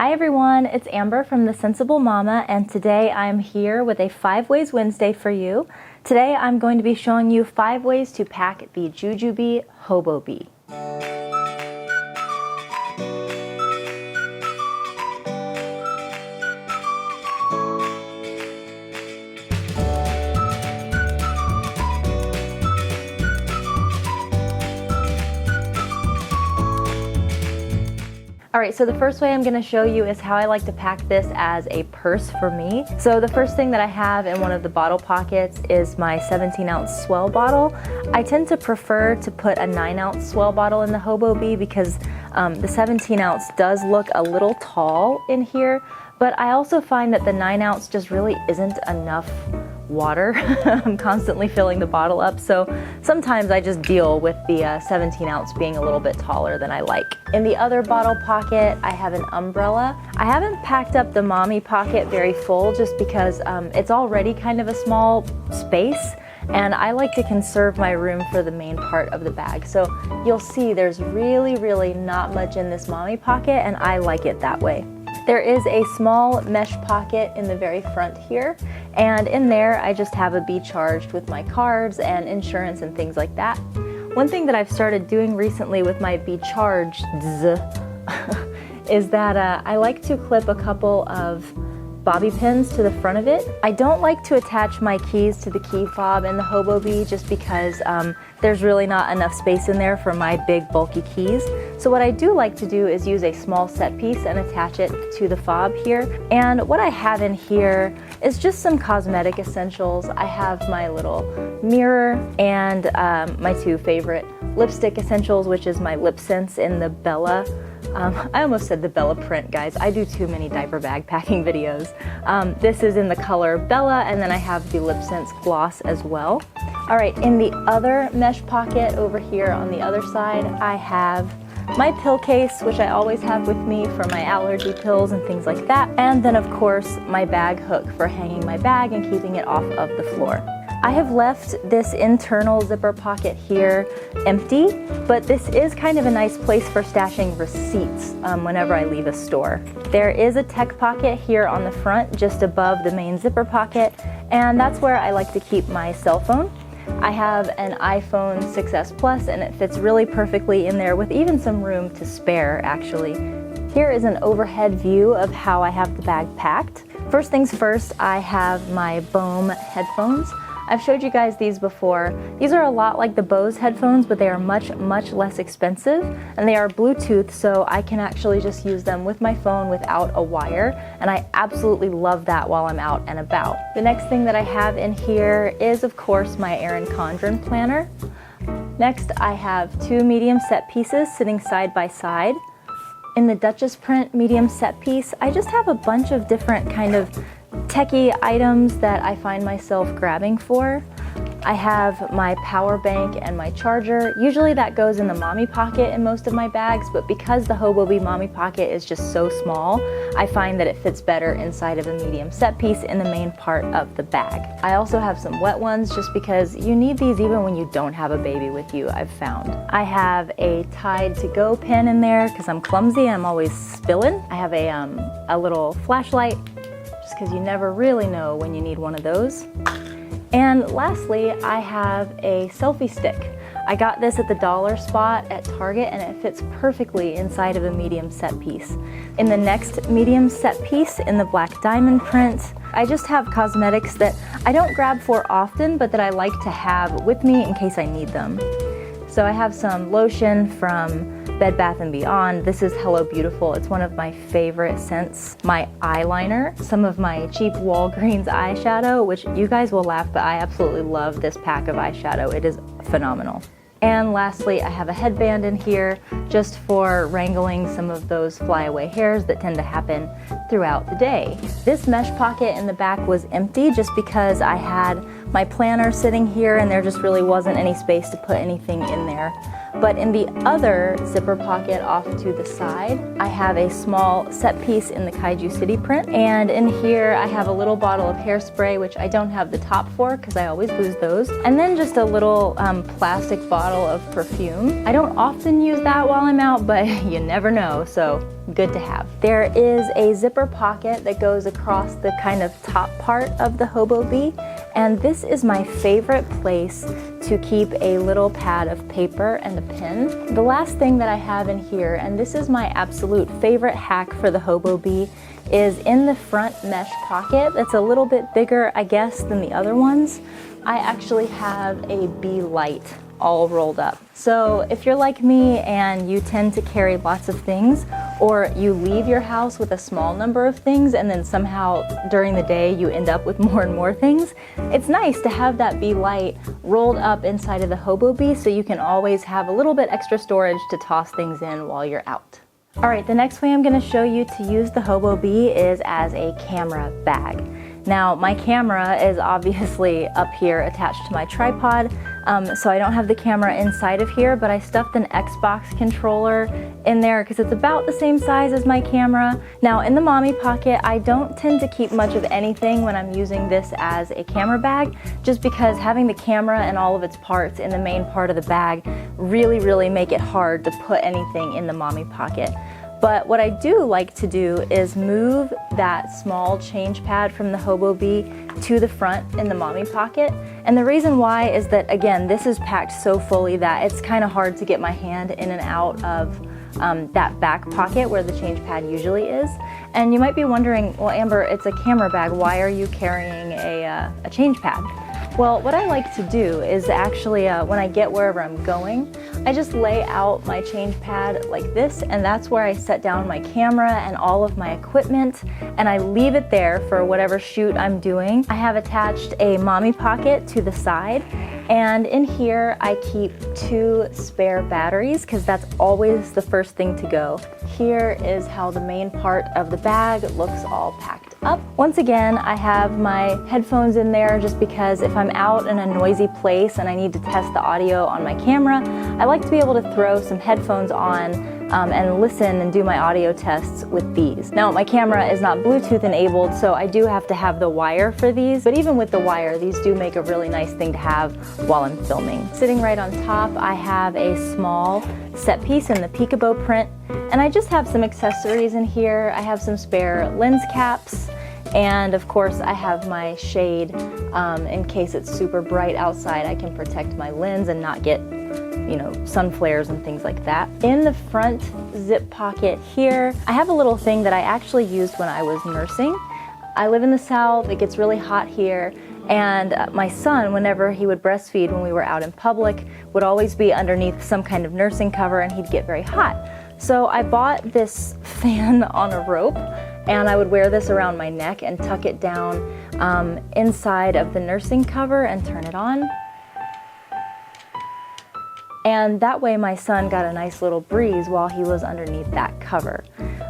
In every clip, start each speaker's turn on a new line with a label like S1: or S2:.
S1: Hi everyone, it's Amber from The Sensible Mama, and today I'm here with a 5 Ways Wednesday for you. Today I'm going to be showing you 5 ways to pack the Ju-Ju-Be Hobobe. Alright, so the first way I'm going to show you is how I like to pack this as a purse for me. So the first thing that I have in one of the bottle pockets is my 17-ounce swell bottle. I tend to prefer to put a 9-ounce swell bottle in the Hobobe because the 17-ounce does look a little tall in here, but I also find that the 9-ounce just really isn't enough water. I'm constantly filling the bottle up, so sometimes I just deal with the 17-ounce being a little bit taller than I like. In the other bottle pocket, I have an umbrella. I haven't packed up the mommy pocket very full just because it's already kind of a small space, and I like to conserve my room for the main part of the bag. So you'll see there's really not much in this mommy pocket, and I like it that way. There is a small mesh pocket in the very front here, and in there I just have a Be Charged with my cards and insurance and things like that. One thing that I've started doing recently with my Be Charged is that I like to clip a couple of bobby pins to the front of it. I don't like to attach my keys to the key fob in the Hobobe just because there's really not enough space in there for my big bulky keys. So what I do like to do is use a small set piece and attach it to the fob here. And what I have in here is just some cosmetic essentials. I have my little mirror and my 2 favorite lipstick essentials, which is my Lip Sense in the Bella. I almost said the Bella print, guys. I do too many diaper bag packing videos. This is in the color Bella, and then I have the Lip Sense gloss as well. Alright, in the other mesh pocket over here on the other side, I have my pill case, which I always have with me for my allergy pills and things like that. And then of course, my bag hook for hanging my bag and keeping it off of the floor. I have left this internal zipper pocket here empty, but this is kind of a nice place for stashing receipts whenever I leave a store. There is a tech pocket here on the front, just above the main zipper pocket, and that's where I like to keep my cell phone. I have an iPhone 6s Plus, and it fits really perfectly in there with even some room to spare, actually. Here is an overhead view of how I have the bag packed. First things first, I have my Boom headphones. I've showed you guys these before. These are a lot like the Bose headphones, but they are much less expensive, and they are Bluetooth, so I can actually just use them with my phone without a wire, and I absolutely love that while I'm out and about. The next thing that I have in here is, of course, my Erin Condren planner. Next, I have 2 medium set pieces sitting side by side. In the Duchess print medium set piece, I just have a bunch of different kind of techie items that I find myself grabbing for. I have my power bank and my charger. Usually that goes in the mommy pocket in most of my bags, but because the Hobobe mommy pocket is just so small, I find that it fits better inside of a medium set piece in the main part of the bag. I also have some wet ones just because you need these even when you don't have a baby with you, I've found. I have a Tide to Go pen in there because I'm clumsy and I'm always spilling. I have a little flashlight, just because you never really know when you need one of those. And lastly, I have a selfie stick. I got this at the dollar spot at Target, and it fits perfectly inside of a medium set piece. In the next medium set piece, in the black diamond print, I just have cosmetics that I don't grab for often, but that I like to have with me in case I need them. So I have some lotion from Bed Bath & Beyond. This is Hello Beautiful. It's one of my favorite scents. My eyeliner, some of my cheap Walgreens eyeshadow, which you guys will laugh, but I absolutely love this pack of eyeshadow. It is phenomenal. And lastly, I have a headband in here just for wrangling some of those flyaway hairs that tend to happen throughout the day. This mesh pocket in the back was empty just because I had my planner sitting here, and there just really wasn't any space to put anything in there. But in the other zipper pocket off to the side, I have a small set piece in the Kaiju City print. And in here, I have a little bottle of hairspray, which I don't have the top for because I always lose those. And then just a little plastic bottle of perfume. I don't often use that while I'm out, but you never know, so good to have. There is a zipper pocket that goes across the kind of top part of the Hobobe. And this is my favorite place to keep a little pad of paper and a pen. The last thing that I have in here, and this is my absolute favorite hack for the Hobobe, is in the front mesh pocket. It's a little bit bigger, I guess, than the other ones. I actually have a bee light all rolled up. So if you're like me and you tend to carry lots of things, or you leave your house with a small number of things and then somehow during the day you end up with more and more things, it's nice to have that bee light rolled up inside of the Hobobe so you can always have a little bit extra storage to toss things in while you're out. All right, the next way I'm going to show you to use the Hobobe is as a camera bag. Now, my camera is obviously up here attached to my tripod, so I don't have the camera inside of here, but I stuffed an Xbox controller in there because it's about the same size as my camera. Now, in the mommy pocket, I don't tend to keep much of anything when I'm using this as a camera bag, just because having the camera and all of its parts in the main part of the bag really make it hard to put anything in the mommy pocket. But what I do like to do is move that small change pad from the Hobobe to the front in the mommy pocket. And the reason why is that, again, this is packed so fully that it's kind of hard to get my hand in and out of that back pocket where the change pad usually is. And you might be wondering, well, Amber, it's a camera bag. Why are you carrying a change pad? Well, what I like to do is actually, when I get wherever I'm going, I just lay out my change pad like this, and that's where I set down my camera and all of my equipment, and I leave it there for whatever shoot I'm doing. I have attached a mommy pocket to the side, and in here I keep 2 spare batteries because that's always the first thing to go. Here is how the main part of the bag looks all packed up. Once again, I have my headphones in there just because if I'm out in a noisy place and I need to test the audio on my camera, I like to be able to throw some headphones on and listen and do my audio tests with these. Now, my camera is not Bluetooth enabled, so I do have to have the wire for these, but even with the wire, these do make a really nice thing to have while I'm filming. Sitting right on top, I have a small set piece in the Peekaboo print, and I just have some accessories in here. I have some spare lens caps, and of course I have my shade in case it's super bright outside. I can protect my lens and not get, you know, sun flares and things like that. In the front zip pocket here, I have a little thing that I actually used when I was nursing. I live in the South, it gets really hot here, and my son, whenever he would breastfeed when we were out in public, would always be underneath some kind of nursing cover and he'd get very hot. So I bought this fan on a rope, and I would wear this around my neck and tuck it down inside of the nursing cover and turn it on. And that way my son got a nice little breeze while he was underneath that cover.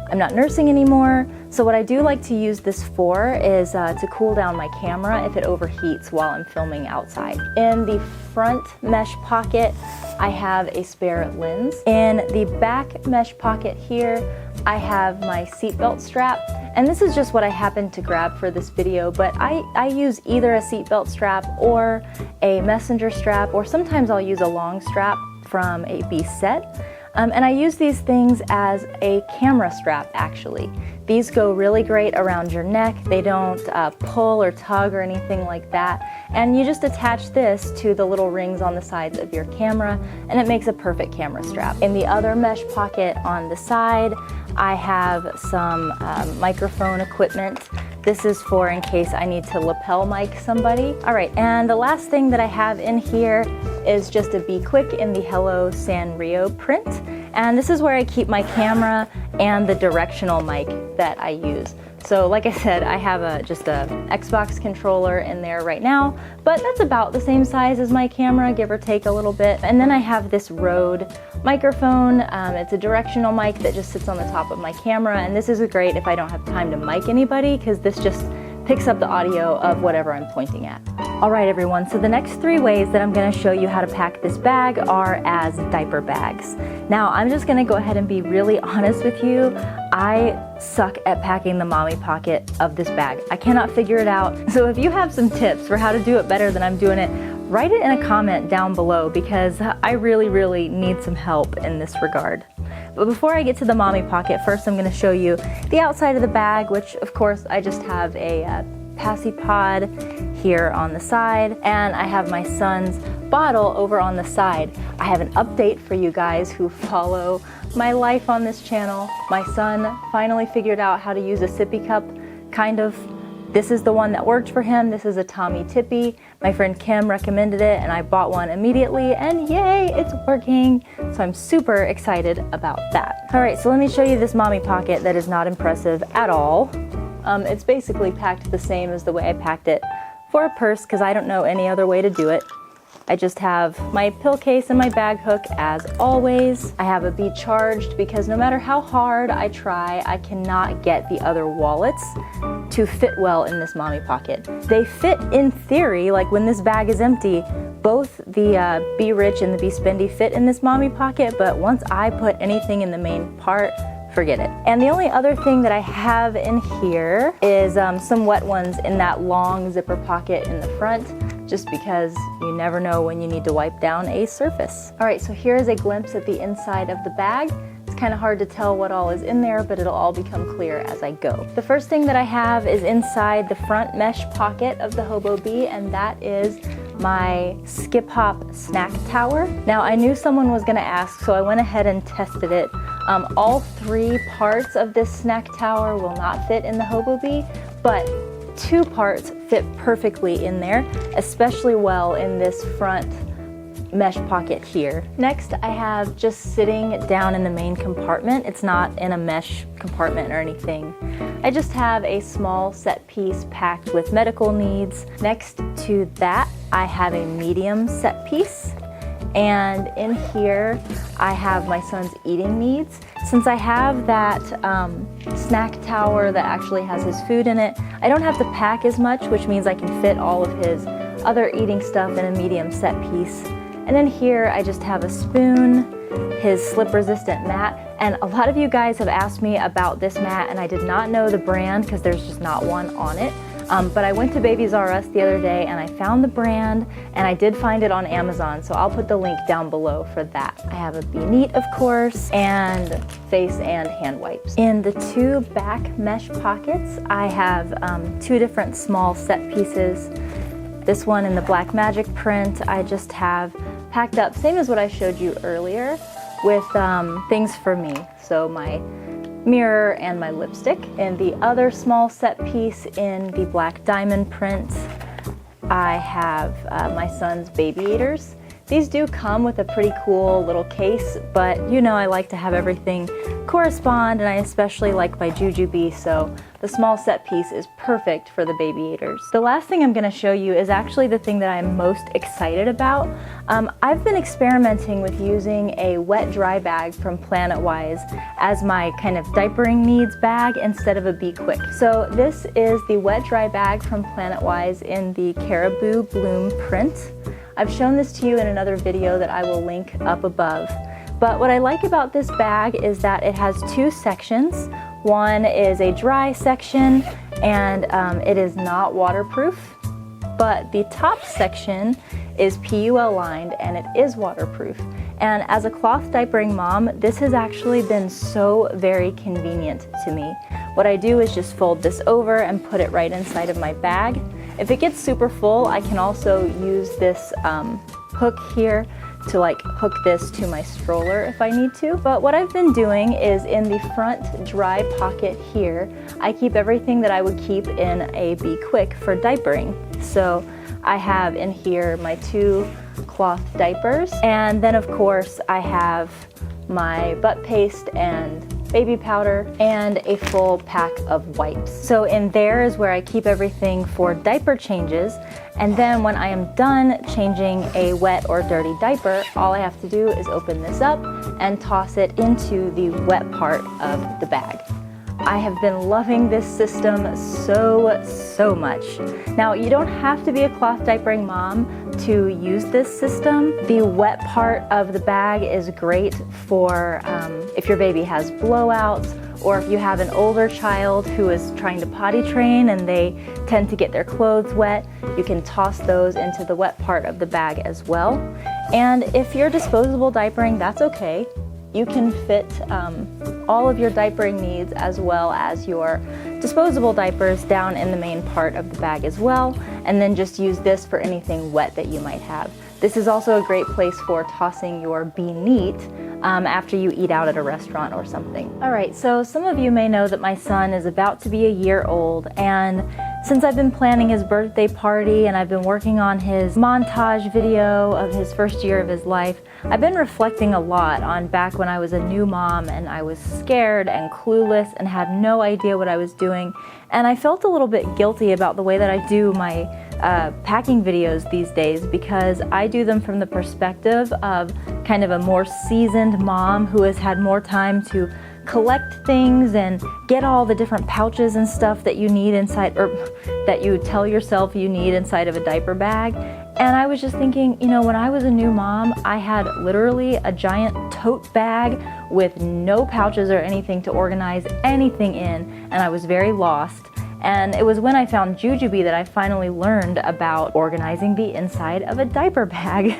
S1: I'm not nursing anymore, so what I do like to use this for is to cool down my camera if it overheats while I'm filming outside. In the front mesh pocket, I have a spare lens. In the back mesh pocket here, I have my seatbelt strap. And this is just what I happened to grab for this video, but I use either a seatbelt strap or a messenger strap, or sometimes I'll use a long strap from a Bee set. And I use these things as a camera strap, actually. These go really great around your neck. They don't pull or tug or anything like that. And you just attach this to the little rings on the sides of your camera, and it makes a perfect camera strap. In the other mesh pocket on the side, I have some microphone equipment. This is for in case I need to lapel mic somebody. All right, and the last thing that I have in here is just a Be Quick in the Hello Sanrio print. And this is where I keep my camera and the directional mic that I use. So like I said, I have just a Xbox controller in there right now, but that's about the same size as my camera, give or take a little bit. And then I have this Rode microphone. It's a directional mic that just sits on the top of my camera, and this is great if I don't have time to mic anybody, because this just picks up the audio of whatever I'm pointing at. All right, everyone, so the next 3 ways that I'm gonna show you how to pack this bag are as diaper bags. Now, I'm just gonna go ahead and be really honest with you. I suck at packing the mommy pocket of this bag. I cannot figure it out. So if you have some tips for how to do it better than I'm doing it, write it in a comment down below because I really need some help in this regard. But before I get to the mommy pocket, first I'm going to show you the outside of the bag, which of course I just have a passy pod here on the side, and I have my son's bottle over on the side. I have an update for you guys who follow my life on this channel. My son finally figured out how to use a sippy cup, kind of. This is the one that worked for him. This is a Tommy Tippy. My friend Kim recommended it and I bought one immediately, and yay, it's working. So I'm super excited about that. All right, so let me show you this mommy pocket that is not impressive at all. It's basically packed the same as the way I packed it for a purse because I don't know any other way to do it. I just have my pill case and my bag hook as always. I have a Be Charged because no matter how hard I try, I cannot get the other wallets to fit well in this mommy pocket. They fit in theory, like when this bag is empty, both the Be Rich and the Be Spendy fit in this mommy pocket, but once I put anything in the main part, forget it. And the only other thing that I have in here is some wet ones in that long zipper pocket in the front, just because you never know when you need to wipe down a surface. All right, so here is a glimpse at the inside of the bag. It's kind of hard to tell what all is in there, but it'll all become clear as I go. The first thing that I have is inside the front mesh pocket of the Hobobe, and that is my Skip Hop snack tower. Now, I knew someone was gonna ask, so I went ahead and tested it. All 3 parts of this snack tower will not fit in the Hobobe, but 2 parts fit perfectly in there, especially well in this front mesh pocket here. Next, I have just sitting down in the main compartment. It's not in a mesh compartment or anything. I just have a small set piece packed with medical needs. Next to that, I have a medium set piece. And in here, I have my son's eating needs. Since I have that snack tower that actually has his food in it, I don't have to pack as much, which means I can fit all of his other eating stuff in a medium set piece. And then here, I just have a spoon, his slip-resistant mat, and a lot of you guys have asked me about this mat, and I did not know the brand because there's just not one on it. But I went to Babies R Us the other day and I found the brand, and I did find it on Amazon, so I'll put the link down below for that. I have a Be Neat, of course, and face and hand wipes. In the 2 back mesh pockets, I have 2 different small set pieces. This one in the Black Magic print, I just have packed up, same as what I showed you earlier, with things for me. So my mirror and my lipstick. And the other small set piece in the Black Diamond print, I have my son's baby eaters. These do come with a pretty cool little case, but you know I like to have everything correspond, and I especially like my Ju-Ju-Be, so the small set piece is perfect for the baby eaters. The last thing I'm going to show you is actually the thing that I'm most excited about. I've been experimenting with using a wet dry bag from Planetwise as my kind of diapering needs bag instead of a Be Quick. So this is the wet dry bag from Planetwise in the Caribou Bloom print. I've shown this to you in another video that I will link up above. But what I like about this bag is that it has 2 sections. One is a dry section, and it is not waterproof, but the top section is PUL lined and it is waterproof. And as a cloth diapering mom, this has actually been so very convenient to me. What I do is just fold this over and put it right inside of my bag. If it gets super full, I can also use this hook here to like hook this to my stroller if I need to. But what I've been doing is in the front dry pocket here, I keep everything that I would keep in a Be Quick for diapering. So I have in here my 2 cloth diapers, and then of course I have my butt paste and baby powder and a full pack of wipes. So in there is where I keep everything for diaper changes, and then when I am done changing a wet or dirty diaper, all I have to do is open this up and toss it into the wet part of the bag. I have been loving this system so much. Now, you don't have to be a cloth diapering mom to use this system. The wet part of the bag is great for if your baby has blowouts, or if you have an older child who is trying to potty train and they tend to get their clothes wet, you can toss those into the wet part of the bag as well. And if you're disposable diapering, that's okay. You can fit all of your diapering needs as well as your disposable diapers down in the main part of the bag as well, and then just use this for anything wet that you might have. This is also a great place for tossing your Be Neat after you eat out at a restaurant or something. All right, so some of you may know that my son is about to be a year old, and since I've been planning his birthday party and I've been working on his montage video of his first year of his life, I've been reflecting a lot on back when I was a new mom and I was scared and clueless and had no idea what I was doing. And I felt a little bit guilty about the way that I do my packing videos these days, because I do them from the perspective of kind of a more seasoned mom who has had more time to collect things and get all the different pouches and stuff that you need inside, or that you tell yourself you need inside of a diaper bag. And I was just thinking, you know, when I was a new mom, I had literally a giant tote bag with no pouches or anything to organize anything in, and I was very lost. And it was when I found Ju-Ju-Be that I finally learned about organizing the inside of a diaper bag.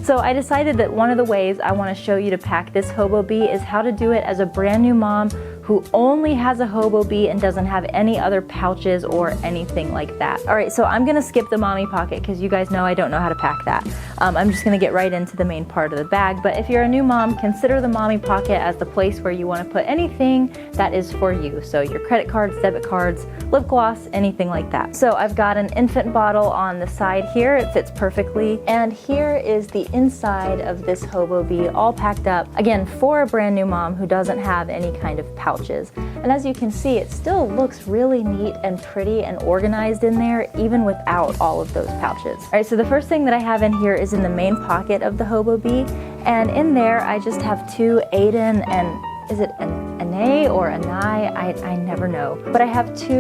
S1: So I decided that one of the ways I want to show you to pack this Hobobe is how to do it as a brand new mom who only has a Hobobe and doesn't have any other pouches or anything like that. All right, so I'm gonna skip the mommy pocket because you guys know I don't know how to pack that. I'm just gonna get right into the main part of the bag, but if you're a new mom, consider the mommy pocket as the place where you wanna put anything that is for you. So your credit cards, debit cards, lip gloss, anything like that. So I've got an infant bottle on the side here. It fits perfectly. And here is the inside of this Hobobe all packed up, again, for a brand new mom who doesn't have any kind of pouches. And as you can see, it still looks really neat and pretty and organized in there, even without all of those pouches. All right, so the first thing that I have in here is in the main pocket of the Hobobe, and in there I just have two Aiden and, is it an A or an I never know. But I have two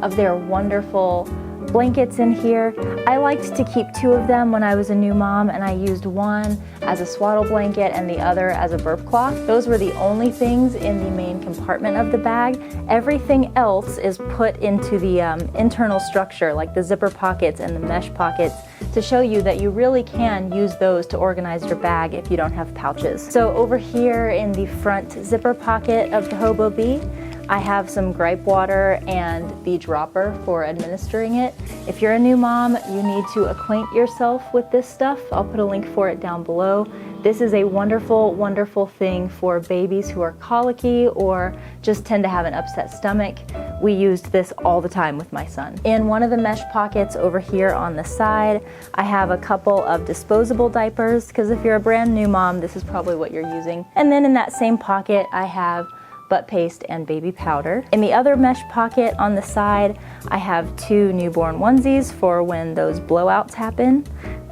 S1: of their wonderful blankets in here. I liked to keep two of them when I was a new mom, and I used one as a swaddle blanket and the other as a burp cloth. Those were the only things in the main compartment of the bag. Everything else is put into the internal structure, like the zipper pockets and the mesh pockets, to show you that you really can use those to organize your bag if you don't have pouches. So over here in the front zipper pocket of the Hobobe, I have some gripe water and the dropper for administering it. If you're a new mom, you need to acquaint yourself with this stuff. I'll put a link for it down below. This is a wonderful, wonderful thing for babies who are colicky or just tend to have an upset stomach. We used this all the time with my son. In one of the mesh pockets over here on the side, I have a couple of disposable diapers, because if you're a brand new mom, this is probably what you're using. And then in that same pocket, I have butt paste and baby powder. In the other mesh pocket on the side, I have two newborn onesies for when those blowouts happen.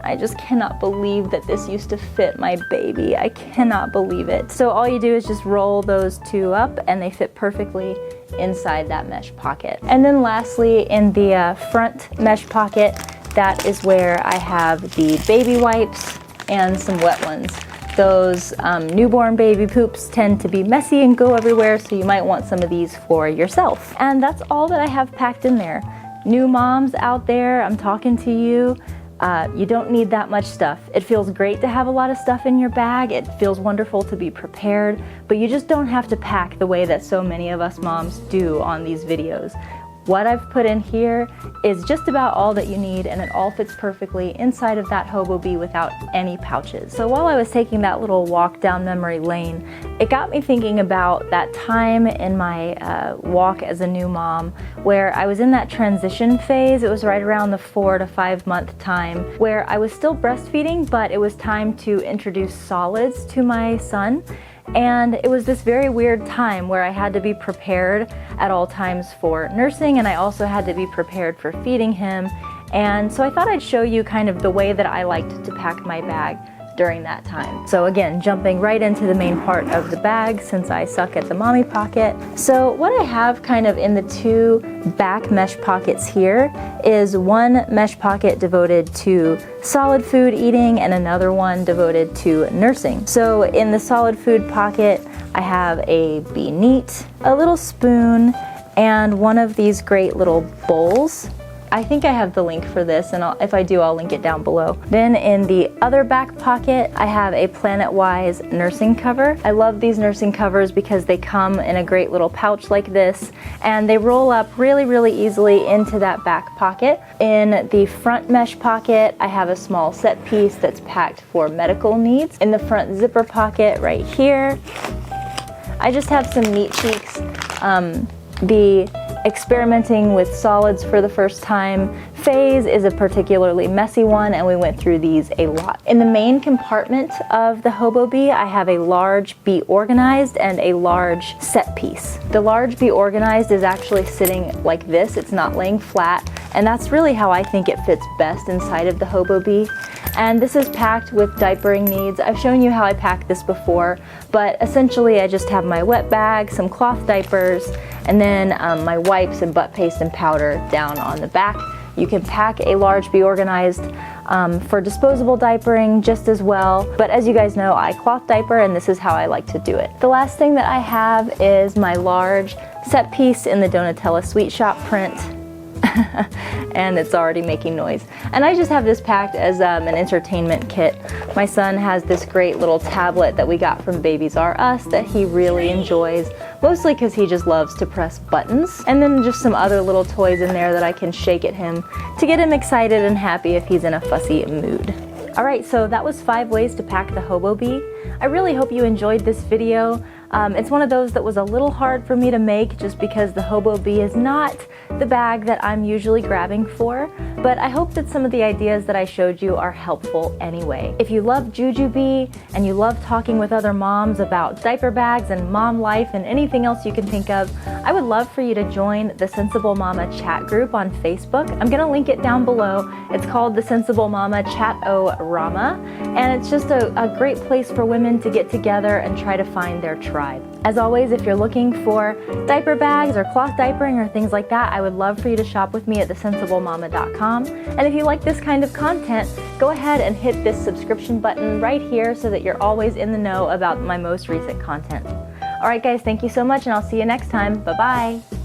S1: I just cannot believe that this used to fit my baby. I cannot believe it. So all you do is just roll those two up and they fit perfectly inside that mesh pocket. And then lastly, in the front mesh pocket, that is where I have the baby wipes and some wet ones. Those newborn baby poops tend to be messy and go everywhere, so you might want some of these for yourself. And that's all that I have packed in there. New moms out there, I'm talking to you. You don't need that much stuff. It feels great to have a lot of stuff in your bag. It feels wonderful to be prepared, but you just don't have to pack the way that so many of us moms do on these videos. What I've put in here is just about all that you need, and it all fits perfectly inside of that Hobobe without any pouches. So while I was taking that little walk down memory lane, it got me thinking about that time in my walk as a new mom where I was in that transition phase. It was right around the 4 to 5 month time where I was still breastfeeding, but it was time to introduce solids to my son. And it was this very weird time where I had to be prepared at all times for nursing, and I also had to be prepared for feeding him. And so I thought I'd show you kind of the way that I liked to pack my bag. during that time. So again, jumping right into the main part of the bag since I suck at the mommy pocket. So what I have kind of in the two back mesh pockets here is one mesh pocket devoted to solid food eating and another one devoted to nursing. So in the solid food pocket, I have a Be Neat, a little spoon, and one of these great little bowls. I think I have the link for this, and if I do, I'll link it down below. Then in the other back pocket, I have a Planet Wise nursing cover. I love these nursing covers because they come in a great little pouch like this, and they roll up really, really easily into that back pocket. In the front mesh pocket, I have a small set piece that's packed for medical needs. In the front zipper pocket right here, I just have some neat cheeks. The experimenting with solids for the first time phase is a particularly messy one, and we went through these a lot. In the main compartment of the Hobobe, I have a large Be Organized and a large set piece. The large Be Organized is actually sitting like this, it's not laying flat, and that's really how I think it fits best inside of the Hobobe. And this is packed with diapering needs. I've shown you how I pack this before, but essentially I just have my wet bag, some cloth diapers, and then my wipes and butt paste and powder down on the back. You can pack a large Be Organized for disposable diapering just as well, but as you guys know, I cloth diaper and this is how I like to do it. The last thing that I have is my large set piece in the Donatella Sweet Shop print. And it's already making noise. And I just have this packed as an entertainment kit. My son has this great little tablet that we got from Babies R Us that he really enjoys, mostly because he just loves to press buttons. And then just some other little toys in there that I can shake at him to get him excited and happy if he's in a fussy mood. Alright, so that was 5 ways to pack the Hobobe. I really hope you enjoyed this video. It's one of those that was a little hard for me to make just because the Hobobe is not the bag that I'm usually grabbing for, but I hope that some of the ideas that I showed you are helpful anyway. If you love Ju-Ju-Be and you love talking with other moms about diaper bags and mom life and anything else you can think of, I would love for you to join the Sensible Mama chat group on Facebook. I'm gonna link it down below. It's called the Sensible Mama Chat-O-Rama, and it's just a great place for women to get together and try to find their tribe. As always, if you're looking for diaper bags or cloth diapering or things like that, I would love for you to shop with me at thesensiblemama.com. And if you like this kind of content, go ahead and hit this subscription button right here so that you're always in the know about my most recent content. Alright guys, thank you so much and I'll see you next time. Bye-bye!